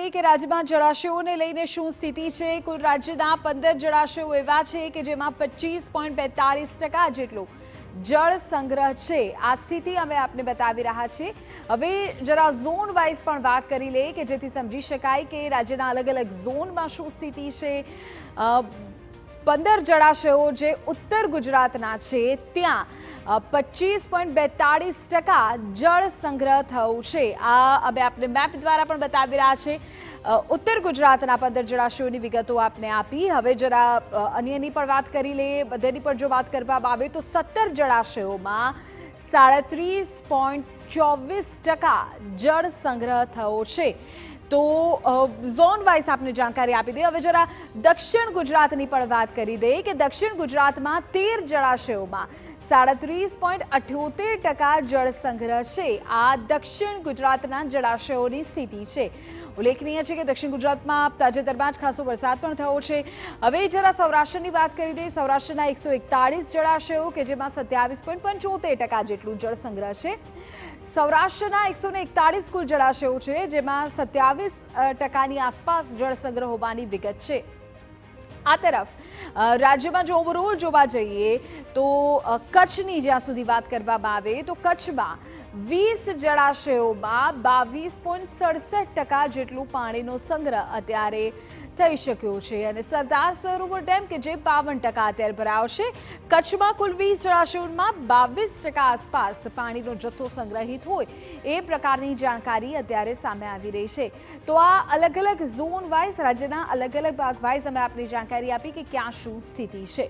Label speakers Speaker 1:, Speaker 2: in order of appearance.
Speaker 1: જોઈએ કે રાજ્યમાં જળાશયોને લઈને શું સ્થિતિ છે। કુલ રાજ્યના 15 જળાશયો એવા છે કે જેમાં 25.42% જેટલો જળ સંગ્રહ છે। આ સ્થિતિ અમે આપને બતાવી રહ્યા છીએ। હવે જરા ઝોન વાઇઝ પણ વાત કરી લઈએ કે જેથી સમજી શકાય કે રાજ્યના અલગ અલગ ઝોનમાં શું સ્થિતિ છે। 15 જળાશયો જે ઉત્તર ગુજરાતના છે ત્યાં 25.42% જળ સંગ્રહ થયું છે। આ અમે આપને મેપ દ્વારા પણ બતાવી રહ્યા છે। ઉત્તર ગુજરાતના 15 જળાશયોની વિગતો આપને આપી। હવે જરા અન્યની પણ વાત કરી લઈએ। બધાની પણ જો વાત કરવામાં આવે તો 17 જળાશયોમાં 37.24% જળ સંગ્રહ થયો છે। તો ઝોન વાઇઝ આપને જાણકારી આપી દે। હવે જરા દક્ષિણ ગુજરાતની પણ વાત કરી દઈએ કે દક્ષિણ ગુજરાતમાં 13 જળાશયોમાં 37.78% જળ સંગ્રહ છે। આ દક્ષિણ ગુજરાતના જળાશયોની સ્થિતિ છે। ઉલ્લેખનીય છે કે દક્ષિણ ગુજરાતમાં તાજેતરમાં જ ખાસો વરસાદ પણ થયો છે। હવે જરા સૌરાષ્ટ્રની વાત કરી દઈએ। સૌરાષ્ટ્રના 141 જળાશયો કે જેમાં 27.75% જેટલું જળ સંગ્રહ છે। સૌરાષ્ટ્રના 141 કુલ જળાશયો છે જેમાં 27% આસપાસ જળ સંગ્રહ હોવાની વિગત છે। આ તરફ રાજ્યમાં જો ઓવરઓલ જોવા જઈએ તો કચ્છની જ્યાં સુધી વાત કરવામાં આવે તો કચ્છમાં 20 જળાશયોમાં 22.67% જેટલું પાણીનો સંગ્રહ અત્યારે થઈ શક્યો છે અને સરદાર સરોવર ડેમ કે જે 52% અત્યારે ભરાયો છે। કચ્છમાં કુલ 20 જળાશયોમાં 22% આસપાસ પાણીનો જથ્થો સંગ્રહિત હોય એ પ્રકારની જાણકારી અત્યારે સામે આવી રહી છે। તો આ અલગ અલગ ઝોન વાઇઝ રાજ્યના અલગ અલગ ભાગ વાઇઝ અમે આપની જાણકારી આપી કે ક્યાં શું સ્થિતિ છે।